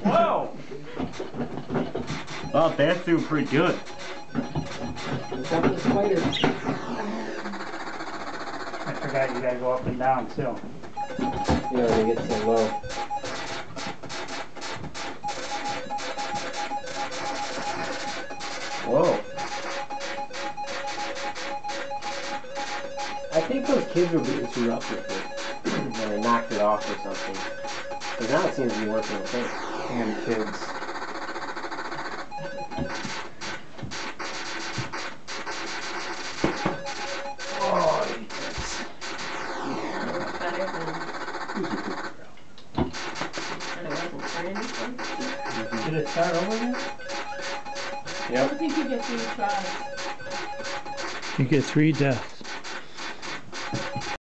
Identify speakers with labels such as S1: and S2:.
S1: Whoa! Well, that's doing pretty good.
S2: What's up with the spider?
S1: I forgot you gotta go up and down too.
S2: You know, when it gets so low. Whoa. I think those kids were being too rough with it. And they knocked it off or something. Because now it seems to be working okay.
S1: Damn kids. Oh, you kids. Did it start over again?
S2: Yep.
S3: I think you get 3 tries.
S4: You get 3 deaths.